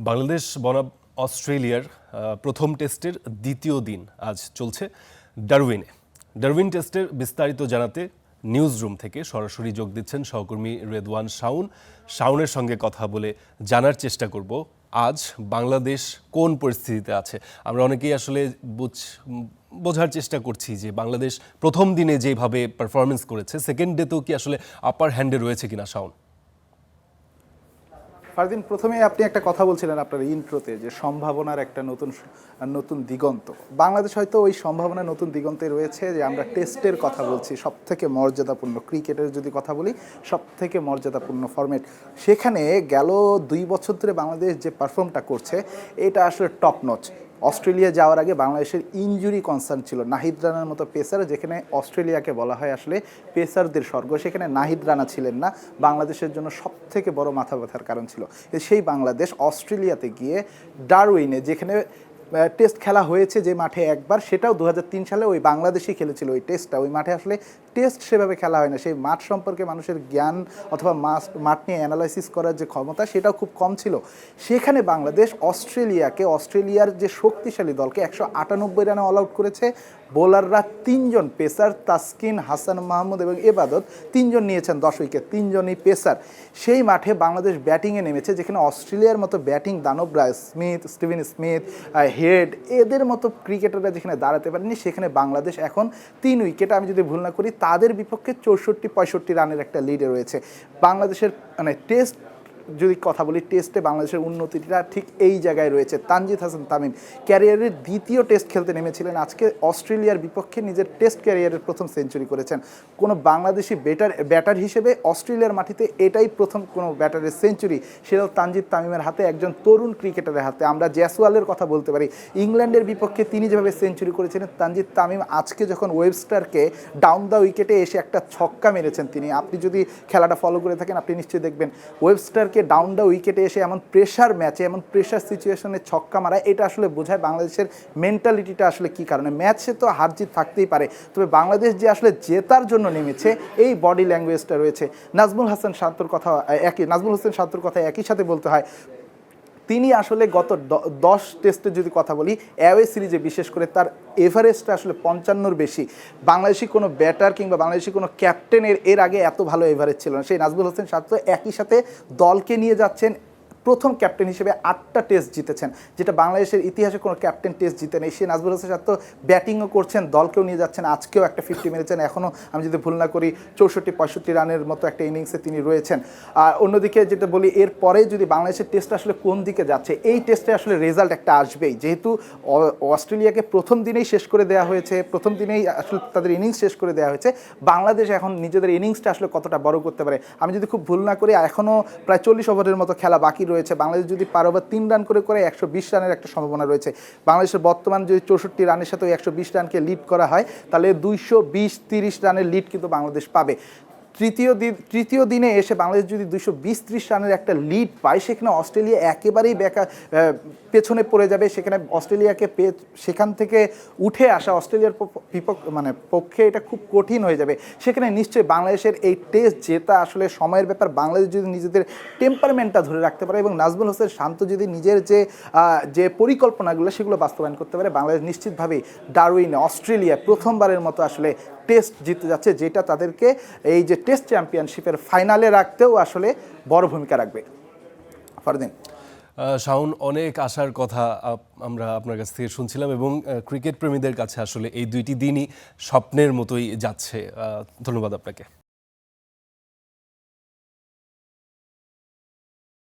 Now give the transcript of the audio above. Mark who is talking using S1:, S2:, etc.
S1: বাংলাদেশ বনাম অস্ট্রেলিয়ার প্রথম টেস্টের দ্বিতীয় দিন আজ চলছে ডারউইনে। ডারউইন টেস্টের বিস্তারিত জানাতে নিউজ রুম থেকে সরাসরি যোগ দিচ্ছেন সহকর্মী রেদওয়ান শাওনের সঙ্গে কথা বলে জানার চেষ্টা করব আজ বাংলাদেশ কোন পরিস্থিতিতে আছে। আমরা অনেকেই আসলে বোঝার চেষ্টা করছি যে বাংলাদেশ প্রথম দিনে যেভাবে পারফরমেন্স করেছে সেকেন্ড ডেতেও কি আসলে আপার হ্যান্ডে রয়েছে কিনা। শাওন,
S2: ফারদিন, প্রথমে আপনি একটা কথা বলছিলেন আপনার ইন্ট্রোতে যে সম্ভাবনার একটা নতুন দিগন্ত। বাংলাদেশ হয়তো ওই সম্ভাবনার নতুন দিগন্তে রয়েছে যে আমরা টেস্টের কথা বলছি, সবথেকে মর্যাদাপূর্ণ ক্রিকেটের যদি কথা বলি সবথেকে মর্যাদাপূর্ণ ফরম্যাট। সেখানে গেল 2 বছর ধরে বাংলাদেশ যে পারফর্মটা করছে এটা আসলে টপ নচ। অস্ট্রেলিয়া যাওয়ার আগে বাংলাদেশের ইনজুরি কনসার্ন ছিল। নাহিদ রানার মতো পেসার, যেখানে অস্ট্রেলিয়াকে বলা হয় আসলে পেসারদের স্বর্গ, সেখানে নাহিদ রানা ছিলেন না, বাংলাদেশের জন্য সবথেকে বড় মাথা ব্যথার কারণ ছিল। সেই বাংলাদেশ অস্ট্রেলিয়াতে গিয়ে ডারউইনে, যেখানে টেস্ট খেলা হয়েছে যে মাঠে একবার, সেটাও 2003 সালে ওই বাংলাদেশই খেলেছিল ওই টেস্টটা। ওই মাঠে আসলে টেস্ট সেভাবে খেলা হয় না, সেই মাঠ সম্পর্কে মানুষের জ্ঞান অথবা মাঠ নিয়ে অ্যানালাইসিস করার যে ক্ষমতা সেটাও খুব কম ছিল। সেখানে বাংলাদেশ অস্ট্রেলিয়ার যে শক্তিশালী দলকে 198 রানে অল আউট করেছে। বোলাররা 3 জন পেসার, তাসকিন, হাসান মাহমুদ এবং এবাদত 3 জন নিয়েছেন 10 উইকেট, 3 জনই পেসার। সেই মাঠে বাংলাদেশ ব্যাটিংয়ে নেমেছে, যেখানে অস্ট্রেলিয়ার মতো ব্যাটিং দানবরা স্টিভেন স্মিথ, হেড, এদের মতো ক্রিকেটাররা যেখানে দাঁড়াতে পারেনি, সেখানে বাংলাদেশ এখন 3 উইকেট, আমি যদি ভুল না করি, তাদের বিপক্ষে 64-65 রানের একটা লিডে রয়েছে। বাংলাদেশের টেস্ট যদি কথা বলি, টেস্টে বাংলাদেশের উন্নতিটা ঠিক এই জায়গায় রয়েছে। তানজিদ হাসান তামিম ক্যারিয়ারের দ্বিতীয় টেস্ট খেলতে নেমেছিলেন, আজকে অস্ট্রেলিয়ার বিপক্ষে নিজের টেস্ট ক্যারিয়ারের প্রথম সেঞ্চুরি করেছেন। কোনো বাংলাদেশি ব্যাটার হিসেবে অস্ট্রেলিয়ার মাটিতে এটাই প্রথম কোনো ব্যাটারের সেঞ্চুরি, সেটাও তানজিদ তামিমের হাতে, একজন তরুণ ক্রিকেটারের হাতে। আমরা জয়সওয়ালের কথা বলতে পারি, ইংল্যান্ডের বিপক্ষে তিনি যেভাবে সেঞ্চুরি করেছিলেন তানজিদ তামিম, আজকে যখন ওয়েবস্টারকে ডাউন দ্য উইকেটে এসে একটা ছক্কা মেরেছেন তিনি। আপনি যদি খেলাটা ফলো করে থাকেন আপনি নিশ্চয়ই দেখবেন ওয়েবস্টারকে ডাউন দ্য উইকেটে এসে এমন প্রেশার ম্যাচে, এমন প্রেশার সিচুয়েশনে ছক্কা মারা, এটা আসলে বোঝায় বাংলাদেশের মেন্টালিটিটা আসলে কী কারণে। ম্যাচে তো হার জিত থাকতেই পারে, তবে বাংলাদেশ যে আসলে জেতার জন্য নেমেছে এই বডি ল্যাঙ্গুয়েজটা রয়েছে। নাজমুল হোসেন শান্তর কথা একই সাথে বলতে হয়। তিনি আসলে গত 10 টেস্টে যদি কথা বলি, অ্যাওয়ে সিরিজে বিশেষ করে তার এভারেজটা আসলে 55-র বেশি। বাংলাদেশি কোনো ব্যাটার কিংবা বাংলাদেশি কোনো ক্যাপ্টেনের এর আগে এত ভালো এভারেজ ছিল না। সেই নাজমুল হোসেন শান্ত একই সাথে দলকে নিয়ে যাচ্ছেন, প্রথম ক্যাপ্টেন হিসেবে 8টা টেস্ট জিতেছেন, যেটা বাংলাদেশের ইতিহাসে কোনো ক্যাপ্টেন টেস্ট জিতে নেই। সে নাজমুল হোসেন শান্ত ব্যাটিংও করছেন, দলকেও নিয়ে যাচ্ছেন, আজকেও একটা 50 মেরেছেন, এখনও আমি যদি ভুল না করি 64-65 রানের মতো একটা ইনিংসে তিনি রয়েছেন। আর অন্যদিকে যেটা বলি, এরপরে যদি বাংলাদেশের টেস্ট আসলে কোন দিকে যাচ্ছে, এই টেস্টে আসলে রেজাল্ট একটা আসবেই, যেহেতু অস্ট্রেলিয়াকে প্রথম দিনেই শেষ করে দেওয়া হয়েছে, প্রথম দিনেই আসলে তাদের ইনিংস শেষ করে দেওয়া হয়েছে। বাংলাদেশ এখন নিজেদের ইনিংসটা আসলে কতটা বড় করতে পারে, আমি যদি খুব ভুল না করি এখনও প্রায় 40 ওভারের মতো খেলা বাকি রয়েছে। বাংলাদেশ যদি পারো বা 3 রান করে 120 রানের একটা সম্ভাবনা রয়েছে। বাংলাদেশের বর্তমান যদি 64 রানের সাথে 120 রানকে লিড করা হয়, তাহলে 220-30 রানের লিড কিন্তু বাংলাদেশ পাবে। তৃতীয় দিনে এসে বাংলাদেশ যদি 220-30 রানের একটা লিড পায়, সেখানে অস্ট্রেলিয়া একেবারেই পেছনে পড়ে যাবে। সেখানে অস্ট্রেলিয়াকে সেখান থেকে উঠে আসা অস্ট্রেলিয়ার পক্ষে এটা খুব কঠিন হয়ে যাবে। সেখানে নিশ্চয়ই বাংলাদেশের এই টেস্ট জেতা আসলে সময়ের ব্যাপার। বাংলাদেশ যদি নিজেদের টেম্পারমেন্টটা ধরে রাখতে পারে এবং নাজমুল হোসেন শান্ত যদি নিজের যে পরিকল্পনাগুলো সেগুলো বাস্তবায়ন করতে পারে, বাংলাদেশ নিশ্চিতভাবেই ডারউইনে অস্ট্রেলিয়া প্রথমবারের মতো আসলে টেস্ট জিতে যাচ্ছে, যেটা তাদেরকে এই যে টেস্ট চ্যাম্পিয়নশিপের ফাইনালে রাখতেও আসলে বড় ভূমিকা রাখবে। ফারদিন,
S1: শাওন, অনেক আশার কথা আমরা আপনার কাছ থেকে শুনছিলাম এবং ক্রিকেট প্রেমীদের কাছে আসলে এই 2টি দিনই স্বপ্নের মতোই যাচ্ছে। ধন্যবাদ আপনাকে।